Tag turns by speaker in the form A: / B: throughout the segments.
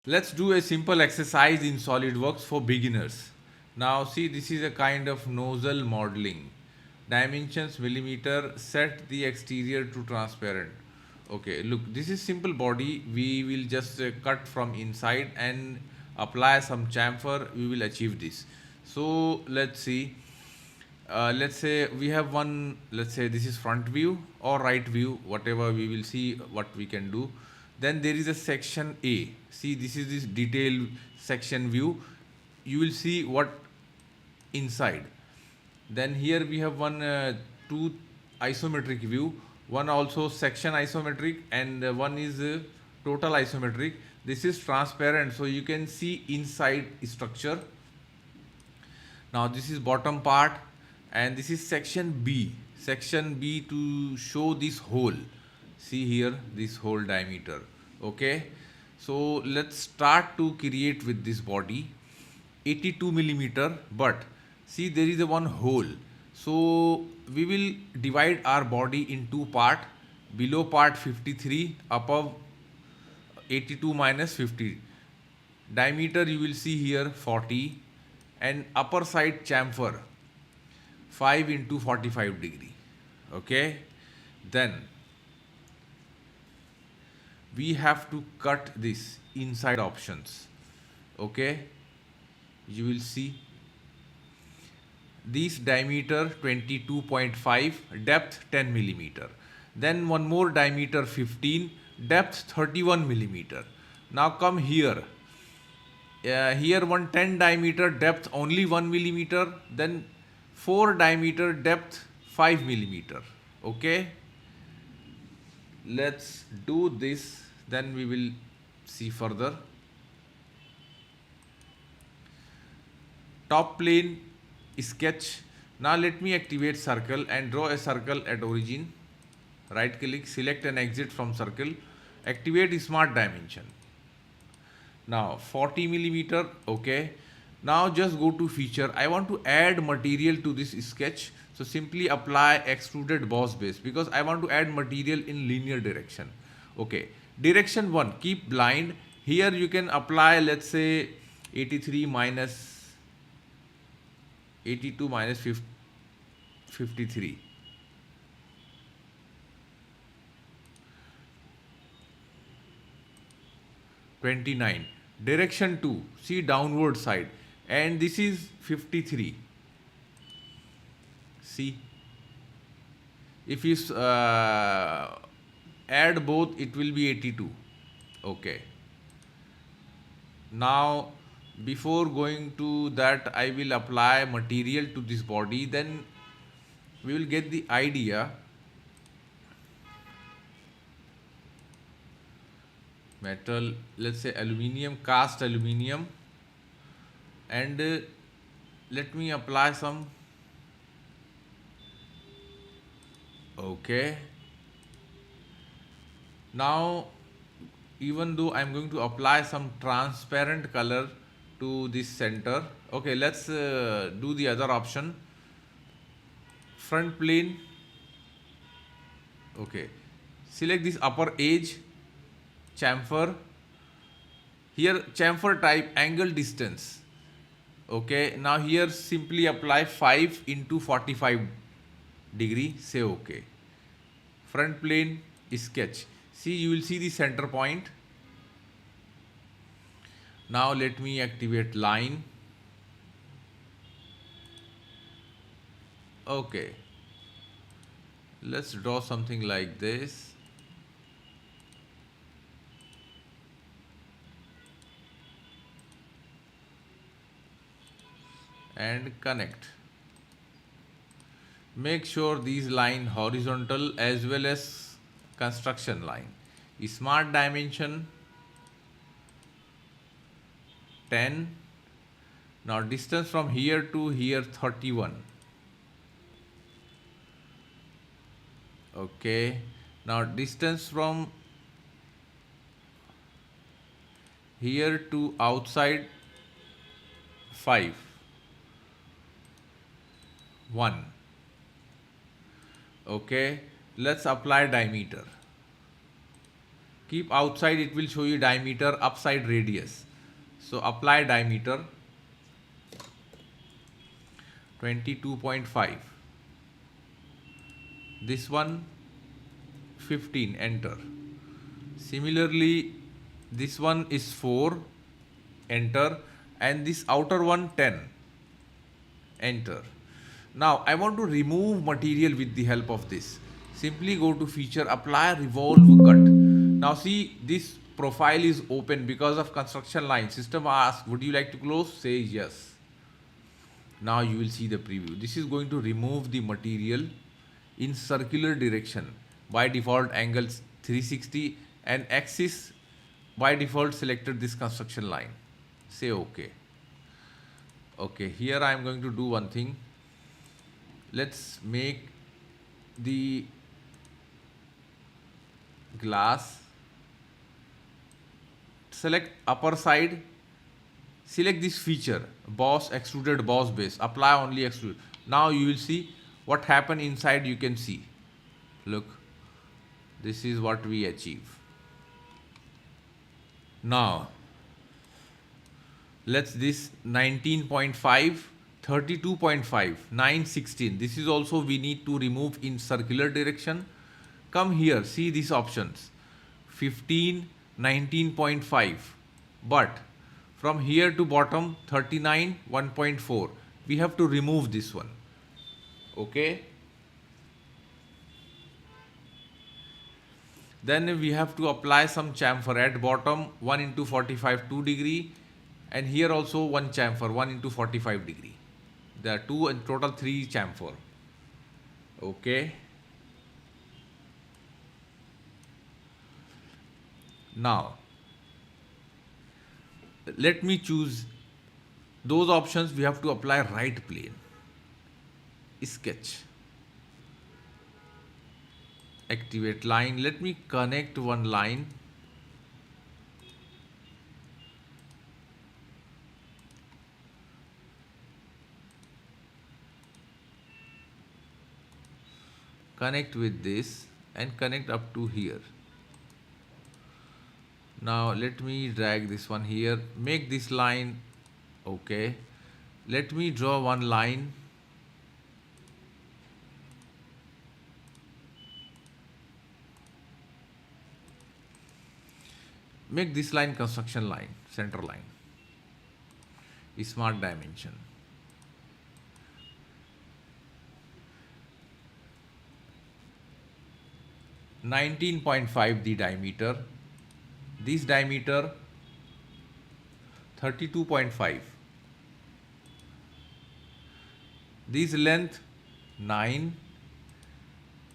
A: Let's do a simple exercise in SolidWorks for beginners. Now see, this is a kind of nozzle modeling. Dimensions millimeter, set the exterior to transparent. Okay, look, this is simple body. We will just cut from inside and apply some chamfer. We will achieve this. So let's see. Let's say we have one, let's say this is front view or right view, whatever, we will see what we can do. Then there is a section A. See, this is this detailed section view. You will see what inside. Then here we have one two isometric view, one also section isometric, and one is total isometric. This is transparent, so you can see inside structure. Now this is bottom part, and this is section B. Section B to show this hole. See here, this hole diameter. Okay. So let's start to create with this body. 82 millimeter, but see there is a one hole. So we will divide our body in two part. Below part 53, above 82 minus 50. Diameter you will see here 40, and upper side chamfer 5 into 45 degree. Okay. Then we have to cut this inside options. Okay. You will see this diameter 22.5, depth 10 millimeter. Then one more diameter 15, depth 31 millimeter. Now come here. Here one 10 diameter, depth only 1 millimeter. Then 4 diameter, depth 5 millimeter. Okay. Let's do this. Then we will see further. Top plane sketch. Now let me activate circle and draw a circle at origin. Right click, select an exit from circle, activate smart dimension. Now 40 millimeter. Okay. Now just go to feature. I want to add material to this sketch. So simply apply extruded boss base, because I want to add material in linear direction. Okay. Direction 1, keep blind. Here you can apply, let's say 82 minus 53. 29. Direction 2, see downward side, and this is 53. See, if you add both, it will be 82. Okay. Now before going to that, I will apply material to this body, then we will get the idea. Metal, let's say aluminium, cast aluminium, and let me apply some. Okay. Now even though I'm going to apply some transparent color to this center. Okay, let's do the other option. Front plane. Okay, select this upper edge, chamfer. Here chamfer type, angle distance. Okay, now here simply apply 5 into 45 degree, say okay. Front plane sketch. See, you will see the center point. Now let me activate line. Okay. Let's draw something like this. And connect. Make sure these line horizontal as well as construction line. Smart dimension 10. Now distance from here to here 31. Okay. Now distance from here to outside 5. 1. Okay. Let's apply diameter. keep outside, it will show you diameter, upside radius. So apply diameter 22.5. This one 15, enter. Similarly, this one is 4, enter, and this outer one 10, enter. Now I want to remove material with the help of this. Simply go to feature, apply revolve cut. Now see, this profile is open because of construction line. System asks, would you like to close? Say yes. Now you will see the preview. This is going to remove the material in circular direction. By default angle 360 and axis by default selected this construction line. Say okay. Okay, here I am going to do one thing. Let's make the glass. Select upper side. Select this feature, boss extruded boss base. Apply only extrude. Now you will see what happened inside. You can see. Look, this is what we achieve. Now let's this 19.5, 32.5, 9, 16. This is also we need to remove in circular direction. Come here, see these options. 15, 19.5. But from here to bottom 39, 1.4. We have to remove this one. Okay. Then we have to apply some chamfer at bottom 1 into 45 2 degree, and here also one chamfer 1 into 45 degree. There are two and total 3 chamfer. Okay. Now let me choose those options. We have to apply right plane. Sketch. Activate line. Let me connect one line. Connect with this and connect up to here. Now let me drag this one here. Make this line. Okay. Let me draw one line. Make this line construction line, center line. Smart dimension. (19.5) the diameter. This diameter 32.5. This length 9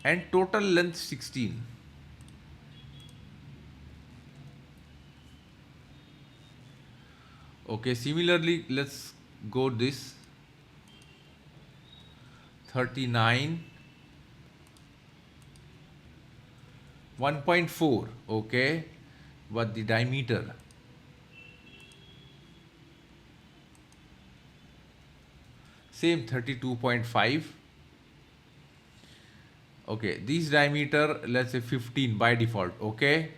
A: and total length 16. Okay, similarly let's go this 39, 1.4. Okay, but the diameter same 32.5. Okay, this diameter let's say 15 by default. Okay,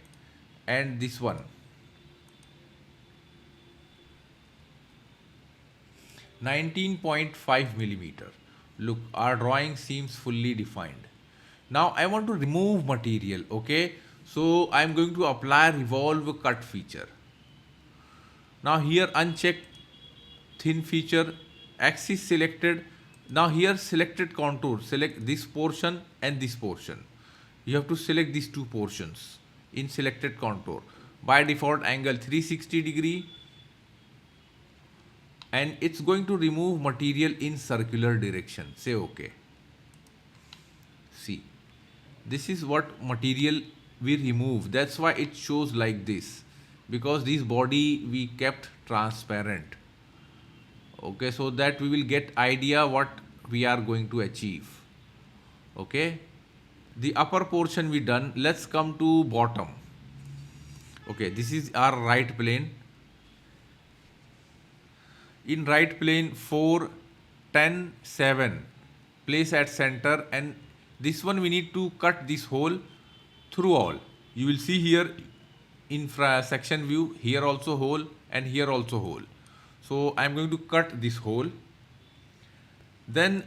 A: and this one 19.5 millimeter. Look, our drawing seems fully defined. Now I want to remove material. Okay, so I am going to apply revolve cut feature. Now here uncheck thin feature, axis selected. Now here selected contour, select this portion and this portion. You have to select these two portions in selected contour. By default angle 360 degree, and it's going to remove material in circular direction. Say okay. See, this is what material we remove. That's why it shows like this, because this body we kept transparent. Okay, so that we will get idea what we are going to achieve. Okay, the upper portion we done. Let's come to bottom. Okay, this is our right plane. In right plane 4, 10, 7. Place at center, and this one we need to cut this hole through all. You will see here in section view, here also hole and here also hole. So I am going to cut this hole. Then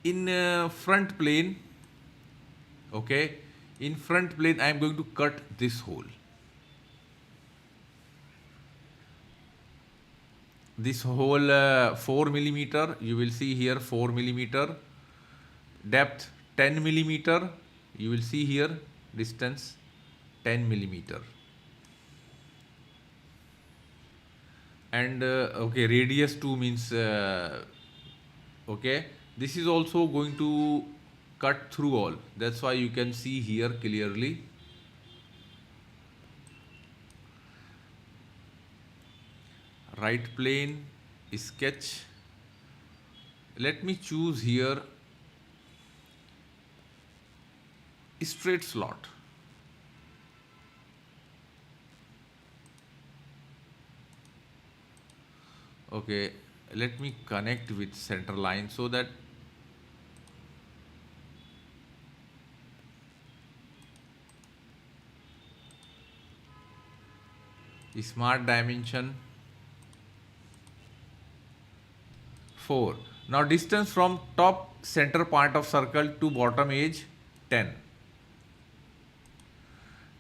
A: in front plane, okay, in front plane I am going to cut this hole. This hole 4 millimeter, you will see here 4 millimeter, depth 10 millimeter, you will see here distance 10 millimeter, and okay, radius 2 means okay, this is also going to cut through all, that's why you can see here clearly. Right plane sketch, let me choose here straight slot. Okay, let me connect with center line so that smart dimension 4. Now distance from top center part of circle to bottom edge 10,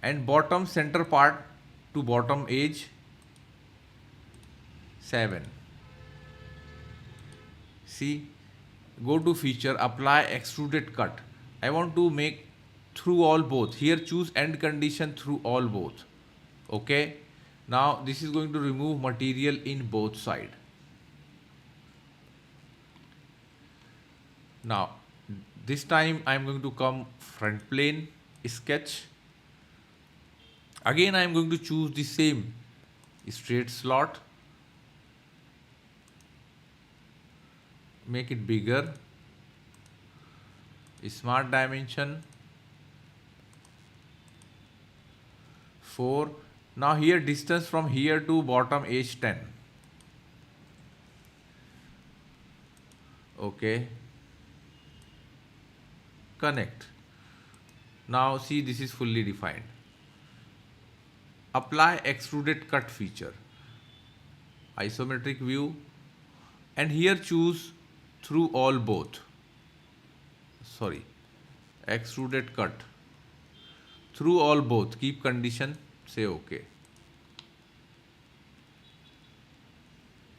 A: and bottom center part to bottom edge 7. See, go to feature, apply extruded cut. I want to make through all both. Here choose end condition through all both. Okay. Now this is going to remove material in both side. Now this time I am going to come front plane sketch. Again I am going to choose the same straight slot. Make it bigger. Smart dimension 4. Now here distance from here to bottom edge 10. Okay. Connect. Now see, this is fully defined. Apply extruded cut feature. Isometric view, and here choose through all both. Sorry, extruded cut through all both. Keep condition, say okay.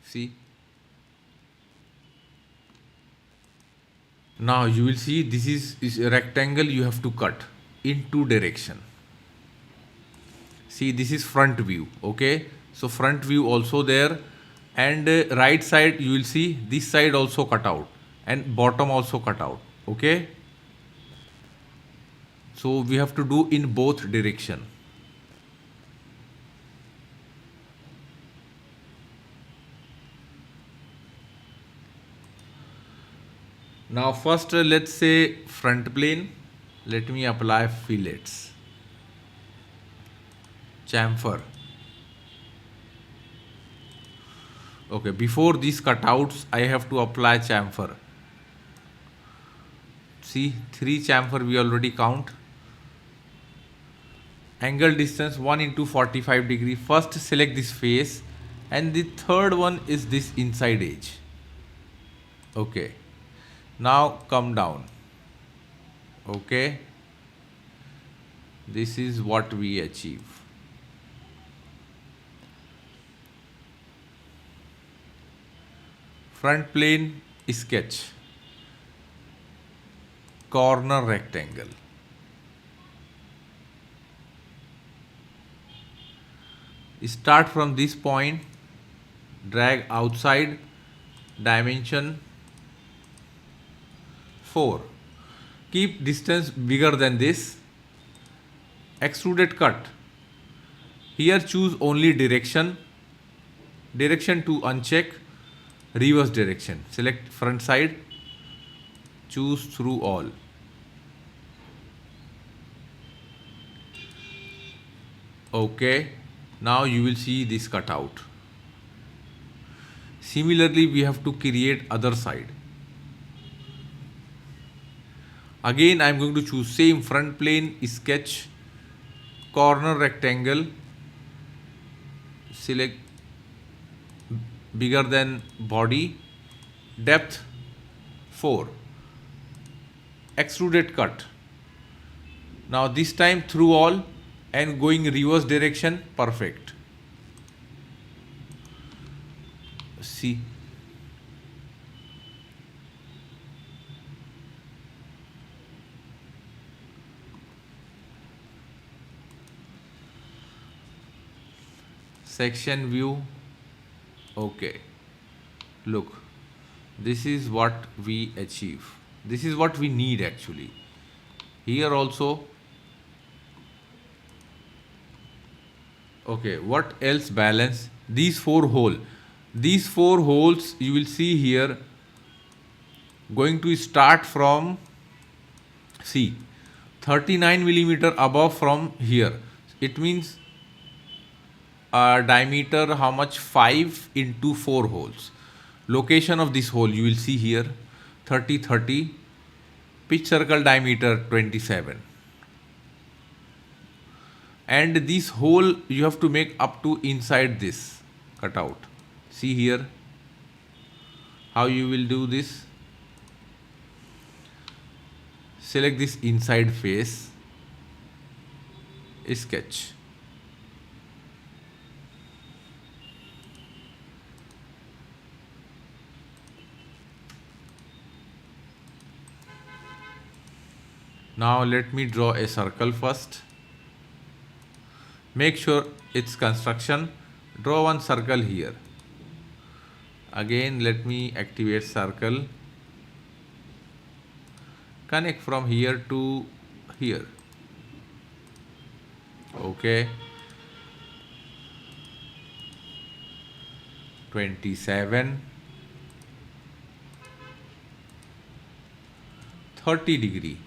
A: See, now you will see this is a rectangle you have to cut in two direction. See, this is front view. Okay, so front view also there, and right side you will see this side also cut out and bottom also cut out. Okay, so we have to do in both direction. Now first let's say front plane, let me apply fillets, chamfer. Okay, before these cutouts I have to apply chamfer. See, 3 chamfer we already count. Angle distance 1 into 45 degree. First select this face, and the third one is this inside edge. Okay, now come down. Okay, this is what we achieve. Front plane sketch, corner rectangle. Start from this point, drag outside, dimension 4. Keep distance bigger than this. Extruded cut. Here choose only direction. Direction to uncheck. Reverse direction. Select front side. Choose through all. Okay. Now you will see this cutout. Similarly, we have to create other side. Again, I am going to choose same front plane sketch, corner rectangle, select bigger than body, depth 4, extruded cut. Now this time through all and going reverse direction, perfect. See, section view. Okay, look, this is what we achieve. This is what we need actually. Here also. Okay, what else balance? These four holes you will see here going to start from, see, 39 millimeter above from here. It means diameter how much? 5 into 4 holes. Location of this hole you will see here 30 30. Pitch circle diameter 27. And this hole you have to make up to inside this cutout. See here how you will do this. Select this inside face, sketch. Now let me draw a circle first. Make sure it's construction. Draw one circle here. Again let me activate circle. Connect from here to here. Okay. 27. 30 degree.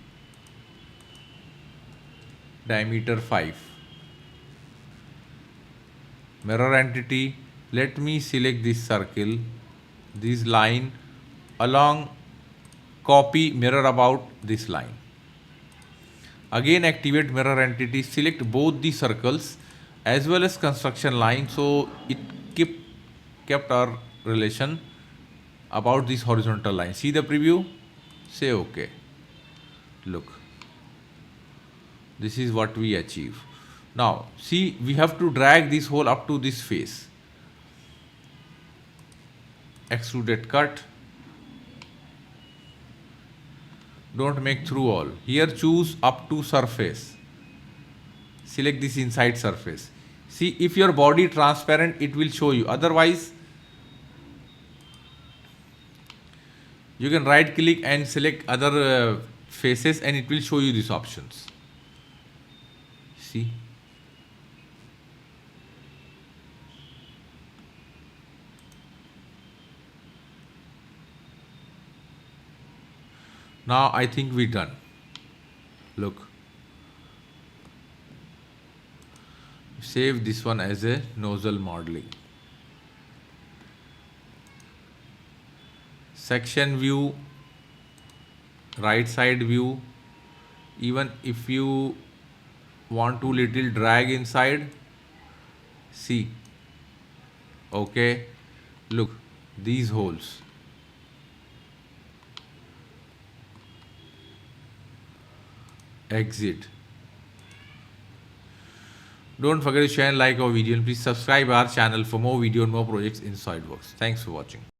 A: Diameter 5. Mirror entity. Let me select this circle, this line along, copy mirror about this line. Again activate mirror entity, select both the circles as well as construction line, so it kept our relation about this horizontal line. See the preview, say okay. Look, this is what we achieve. Now see, we have to drag this hole up to this face. Extruded cut. Don't make through all. Here choose up to surface. Select this inside surface. See, if your body transparent, it will show you. Otherwise, you can right click and select other faces and it will show you these options. See. Now I think we're done. Look. Save this one as a nozzle modeling. Section view, right side view. Even if you want to little drag inside, see. Okay. Look, these holes. Exit. Don't forget to share and like our video, and please subscribe our channel for more video and more projects in SolidWorks. Thanks for watching.